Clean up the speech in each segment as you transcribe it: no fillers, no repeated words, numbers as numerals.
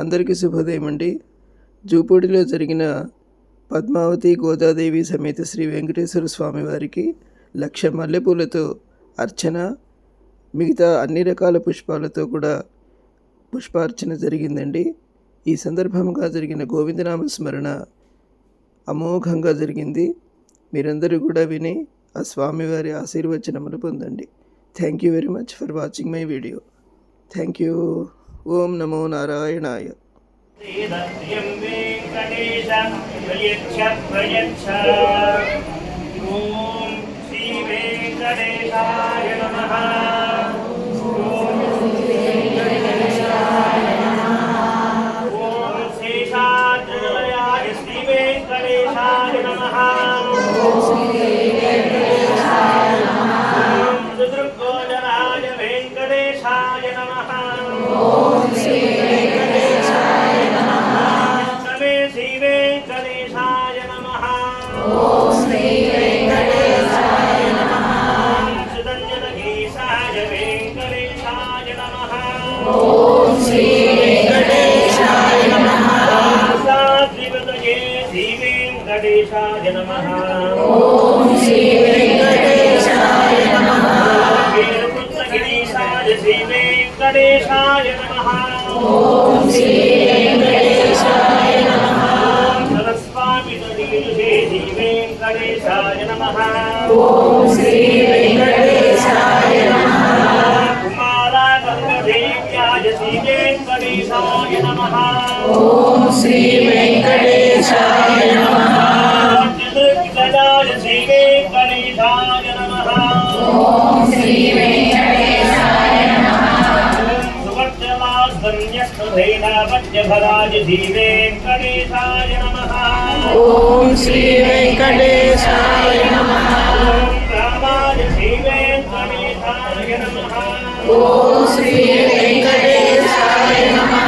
అందరికీ శుభోదయం అండి. జూపూడిలో జరిగిన పద్మావతి గోదాదేవి సమేత శ్రీ వెంకటేశ్వర స్వామి వారికి 1,00,000 మల్లెపూలతో అర్చన, మిగతా అన్ని రకాల పుష్పాలతో కూడా పుష్పార్చన జరిగిందండి. ఈ సందర్భంగా జరిగిన గోవిందనామ స్మరణ అమోఘంగా జరిగింది. మీరందరూ కూడా విని ఆ స్వామివారి ఆశీర్వచనములు పొందండి. Thank you very much for watching my video. Thank you. ఓం నమో నారాయణాయ. ఓం శ్రీ వెంకటేశాయ నమః. ఓం శేషాద్రినిలయాయ శ్రీ వెంకటేశాయ నమః. ఓం రుద్రగోచరాయ వెంకటేశాయ నమః. శ్రీ వెంకటేశాయ నమః. శ్రీ వెంకటేశాయ నమః. శ్రీ వెంకటేశాయ నమః. సుదంజనగీసాయ వెంకటేశాయ నమః. శ్రీ వెంకటేశాయ నమః. సాత్రివతయే శ్రీ వెంకటేశాయ నమః. శ్రీ వెంకటేశాయ నమః. వీరపుత్రగిరీశాయ శ్రీ వెంకటేశాయ నమః. శ్రీ వెంకటేశాయ నమః. సరస్వామి తనీయుషే శ్రీ వెంకటేశాయ నమః. శ్రీ వెంకటేశాయ నమః. కుమారా కర్మదేవ్యాయ శ్రీ వెంకటేశాయ నమః. శ్రీ వెంకటేశాయ నమః. చతుర్గజాయ శ్రీ వెంకటేశాయ నమః. శ్రీ వెంకటేశాయ నమః. సువర్చలాస్కన్యస్వధైనాపత్యభరాజ శ్రీ వెంకటేశాయ నమః. శ్రీ వెంకటేశాయ నమః. రామాయ శ్రీ వెంకటేశాయ నమః. శ్రీ వెంకటేశాయ నమః.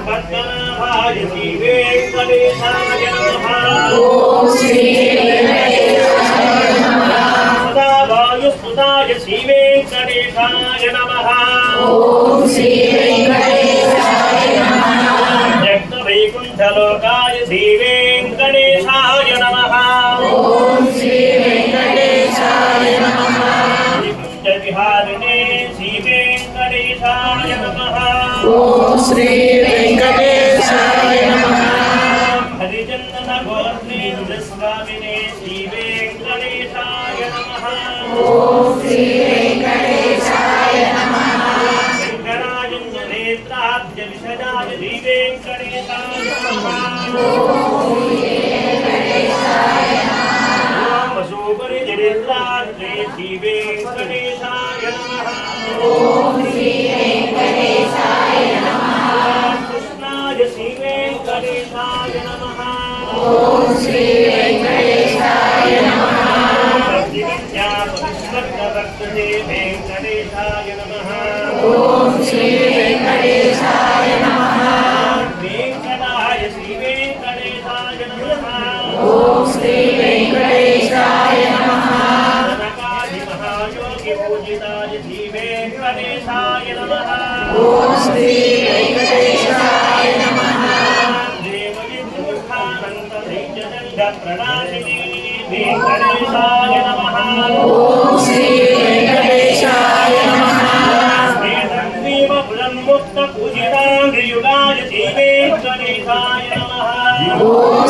పద్మనాభాయ శ్రీ వెంకటేశాయ నమః. శ్రీ వెంకటేశాయ నమః. సదావాయుస్తుతాయ శ్రీ వెంకటేశాయ నమః. శ్రీ వెంకటేశాయ నమః. జగద్వైకుంఠలోకాయ శ్రీ వెంకటేశాయ నమః. శ్రీ వెంకటేశాయ నమః. విహారిణే శ్రీ వెంకటేశాయ నమః. శ్రీ వెంకటేశాయ నమః. హరిచందన గోత్రేంద్ర స్వామినే శ్రీ వెంకటేశాయ నమః. శ్రీ వెంకటేశాయ నమః. శంకరాజన్యనేత్రాబ్జ విశదాయ శ్రీ వెంకటేశాయ నమః. వసూపరి జనేత్రాబ్జే శ్రీ వెంకటేశాయ నమః. శ్రీ వెంకటేశాయ నమః. కృష్ణాయ శ్రీ వెంకటేశాయ నమః. శ్రీ వెంకటేశాయ నమః. భక్తివిద్యాపరిష్వర్గవర్తతే వెంకటేశాయ నమః. శ్రీ వెంకటేశాయ నమః. వెంకటాయ శ్రీ వెంకటేశాయ నమః. శ్రీ వెంకటేశాయ నమః. జనకాది మహాయోగి పూజితాయ శ్రీ వెంకటేశాయ నమః. శ్రీ వెంకటేశాయ నమః. దేవజిత్ముఖానందైజదండ ప్రణాశిని వెంకటేశాయ నమః. శ్రీ వెంకటేశాయ నమః. ముక్త పూజితాంధ్రయుగాయ శ్రీ వెంకటేశాయ నమః.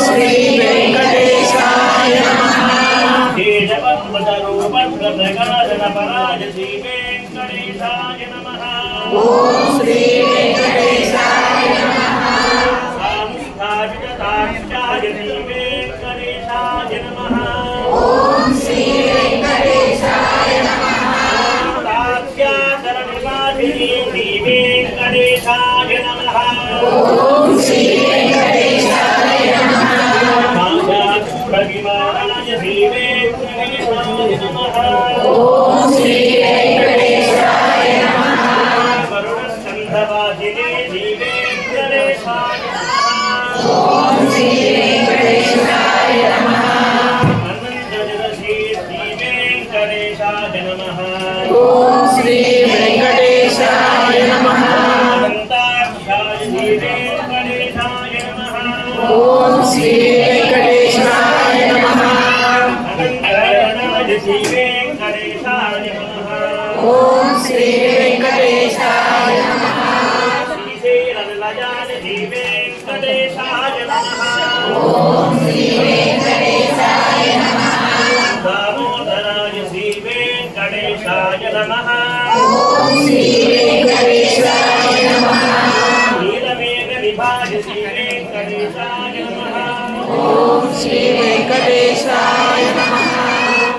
శ్రీ వెంకటేశాయ నమః. తేజవద్భుతరూపద్రగణన పరాజ శ్రీ వెంకటేశాయ నమః. శ్రీ వెంకటేశాయ నమః. సాంస్థాపితాక్షాయ శ్రీ వెంకటేశాయ నమః. శ్రీ వెంకటేశాయ నమః. తాస్యాకరనివాసిని శ్రీ వెంకటేశాయ నమః. శ్రీ వెంకటేశాయ నమః. మాయాచూడవిమానాయ శ్రీ వెంకటేశాయ నమః. శ్రీ వెంకటేశాయ నమః. వరుణస్కంధవాసిని శ్రీ వెంకటేశాయ నమః. శ్రీ వెంకటేశాయ నమః. అనంతజలశ్రీ శ్రీ వెంకటేశాయ నమః. శ్రీ వెంకటేశాయ నమః. అనంతాక్షాయ श्री वेंकटेशाय नमः। ఓం శ్రీ వెంకటేశాయ నమః. अनंतगणाय श्री वेंकटेशाय नमः। ఓం శ్రీ వెంకటేశాయ నమః. श्रीशैलनिलयाय श्री वेंकटेशाय नमः। ఓం శ్రీ వెంకటేశాయ నమః. दामोदराय श्री वेंकटेशाय नमः। ఓం శ్రీ వెంకటేశాయ నమః. नीलमेघनिभाय श्री वेंकटेशाय नमः। ఓం శ్రీ వెంకటేశాయ నమః.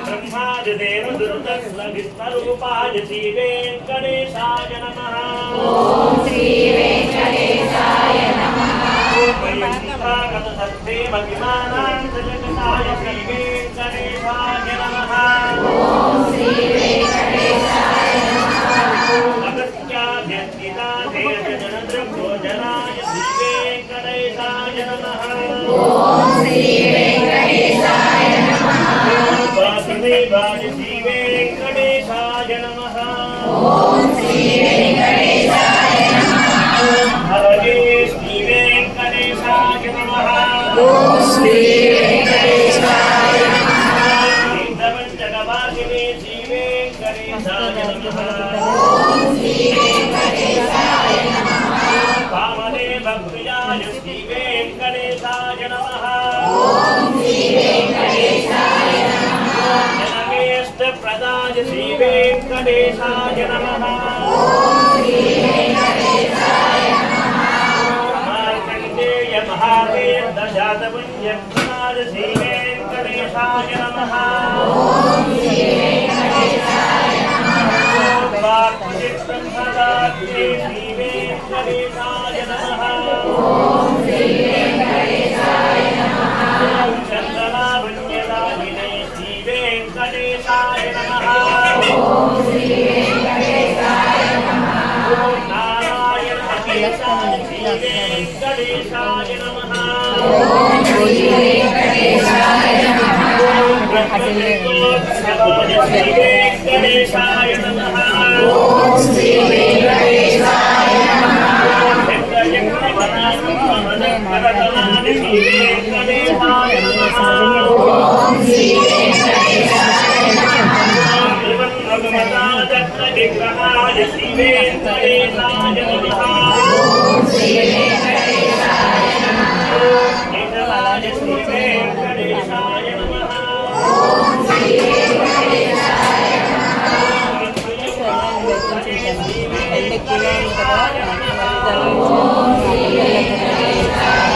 ब्रह्मादिदेवदुर्गस्वरूपाय श्री वेंकटेशाय नमः। ఓం శ్రీ వెంకటేశాయ నమః. वयंतागतसत्तेमभिमानान्तजगताय श्री वेंकटेशाय नमः। ఓం శ్రీ వెంకటేశాయ నమః. अगस्त्याभ्यर्थिता देवजनदृग्भोजनाय श्री वेंकटेशाय नमः। ఓం శ్రీ వెంకటేశాయ నమః. वासुदेवाय श्री वेंकटेशाय नमः। ఓం శ్రీ వెంకటేశాయ నమః. हरये श्री वेंकटेशाय नमः। ఓం శ్రీ వెంకటేశాయ నమః. तीर्थपञ्चकवासिने श्री वेंकटेशाय नमः। ఓం శ్రీ వెంకటేశాయ నమః. वामदेवप्रियाय श्री वेंकटेशाय नमः। ఓం శ్రీ వెంకటేశాయ నమః. जनमेष्टप्रदाय श्री वेंकटेशाय नमः। ఓం శ్రీ వెంకటేశాయ నమః. मार्कण्डेय महावीर्दशातपुण्यप्रदाय श्री वेंकटेशाय नमः। ఓం శ్రీ వెంకటేశాయ నమః. वाक्चित्तम्भदात्रे श्री वेंकटेशाय नमः। ఓం శ్రీ వెంకటేశాయ నమః. चन्द्रलावण्यदायिने श्री वेंकटेशाय नमः। ఓం శ్రీ వెంకటేశాయ నమః. नारायणकेशाय श्री वेंकटेशाय नमः। ఓం శ్రీ వెంకటేశాయ నమః. ब्रह्मविद्योत्सवाय श्री वेंकटेशाय नमः। ఓం శ్రీ వెంకటేశాయ నమః. चक्रयज्ञवनाय श्री वेंकटेशाय नमः। ఓం శ్రీ వెంకటేశాయ నమః. चक्रविग्रहाय श्री वेंकटेशाय नमः। ఓం శ్రీ వెంకటేశాయ నమః. केशवाय श्री वेंकटेशाय नमः। ఓం శ్రీ వెంకటేశాయ నమః. ఓం శ్రీ వెంకటేశాయ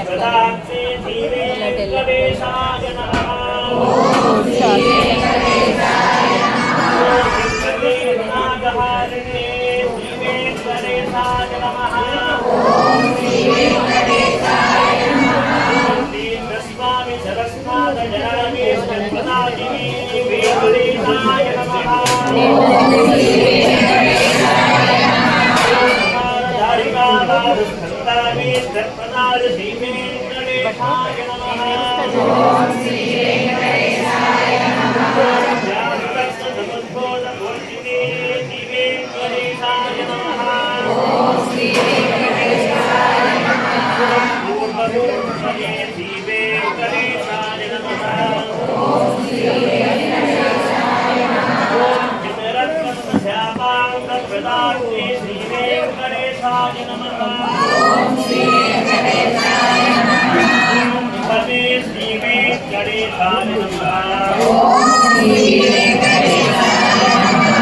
प्रदाते श्री वेंकटेशाय नमः। ఓం శ్రీ వెంకటేశాయ నమః. नागहारिणे श्री वेंकटेशाय नमः। ఓం శ్రీ వెంకటేశాయ నమః. दीर्घस्वामी सरस्वतजनरमेश्वरपदायिनी वेंकटेशाय नमः। ఓం శ్రీ వెంకటేశాయ నమః. धारिकालारुस्कन्दामेश्वरपदाय श्री वेंकटेशाय नमः। ఓం శ్రీ వెంకటేశాయ నమః. ज्ञानतत्त्वसमुद्बोधमूर्तिने श्री वेंकटेशाय नमः। ఓం శ్రీ వెంకటేశాయ నమః. पूर्वपूर्वये श्री वेंकटेशाय नमः। ఓం శ్రీ వెంకటేశాయ నమః. चितरत्नश्यामाङ्गप्रदाते श्री वेंकटेशाय नमः। ఓం శ్రీ వెంకటేశాయ నమః. भवे श्री वेंकटेशाय नमः। ఓం శ్రీ వెంకటేశాయ నమః.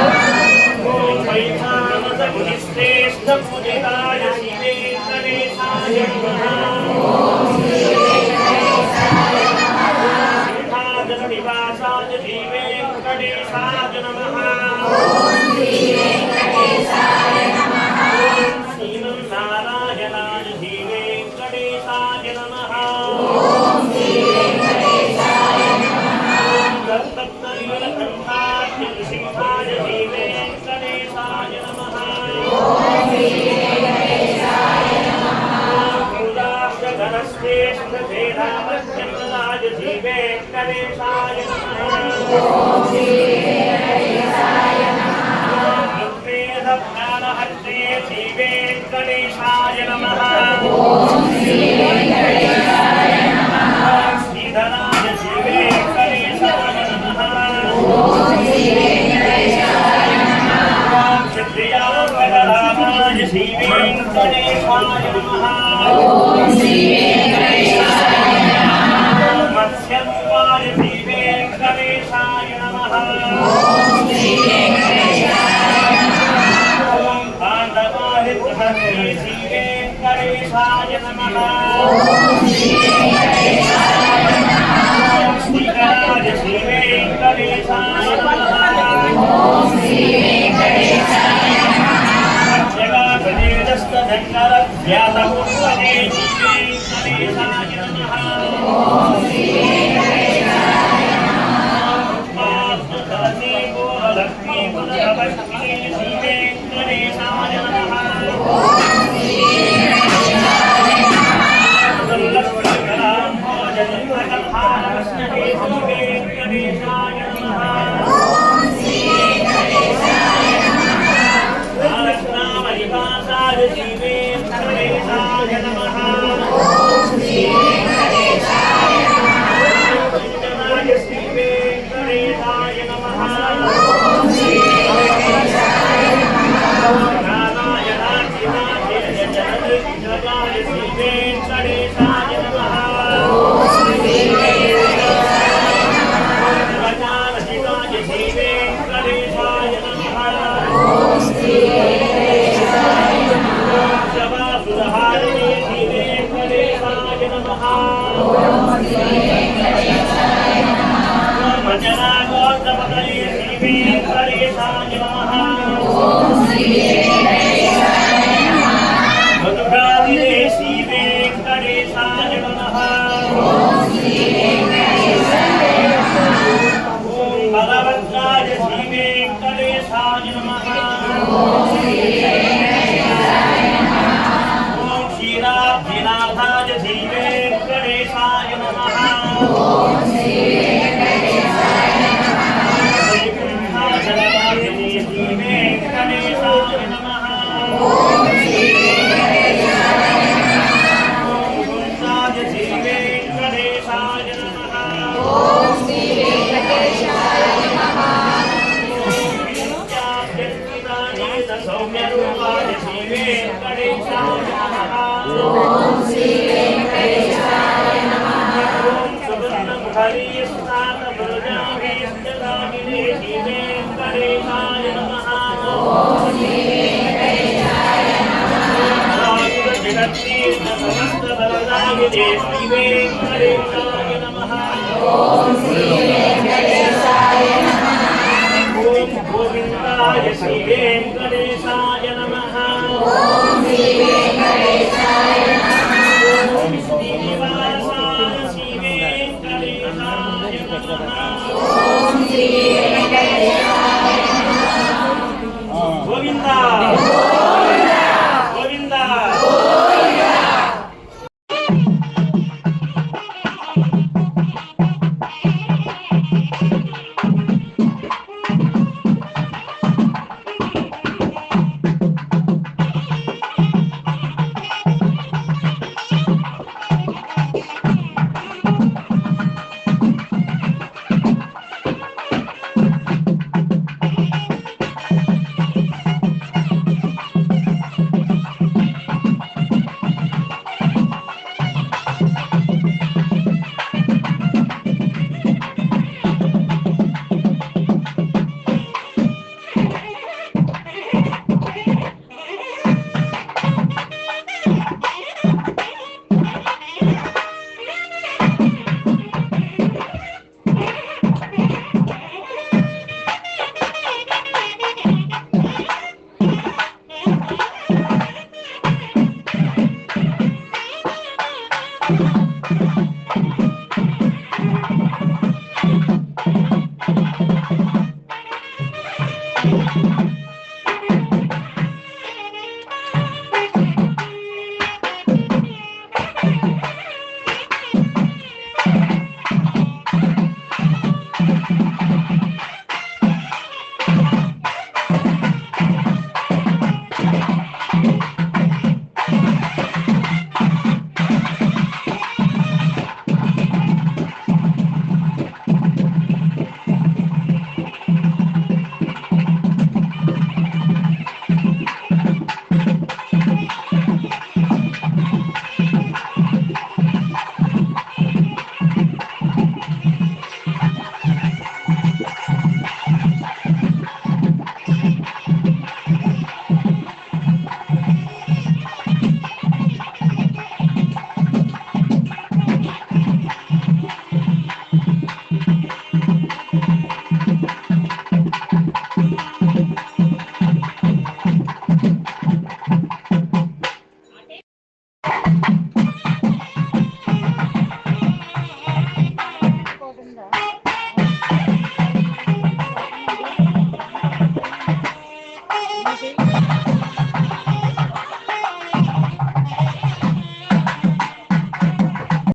ॐ वैष्णवमुनिश्रेष्ठपूजिताय श्री वेंकटेशाय नमः। ఓం శ్రీ వెంకటేశాయ నమః. सिंहासननिवासाय श्री वेंकटेशाय नमः। ఓం శ్రీ వెంకటేశాయ నమః. श्रीमन्नारायणाय श्री वेंकटेशाय नमः। ఓం శ్రీ వెంకటేశాయ నమః. दत्तत्तरीलकण्ठाय सिंहाय श्री वेंकटेशाय नमः। ఓం శ్రీ వెంకటేశాయ నమః. श्रेष्ठधेरामत्यन्तराय श्री वेंकटेशाय नमः। ఓం శ్రీ వెంకటేశాయ నమః. ऋग्वेदप्राणहस्ते श्री వెంకటేశాయ నమః శ్రీధరాయ శ్రీ వెంకటేశాయ నమః క్షత్రియాయ శ్రీ వెంకటేశాయ నమః మత్స్యరూపాయ శ్రీ వెంకటేశాయ నమః పాండవాయ శ్రీ వెంకటేశాయ నమః శ్రీకరాయ శ్రీ వెంకటేశాయ నమః జగదేదస్తధంకర వ్యాసముపదే శ్రీ వెంకటేశాయ నమః లక్ష్మీ పునరవష్టి శ్రీ వెంకటేశాయ నమః శ్రీ వెంకటేశాయ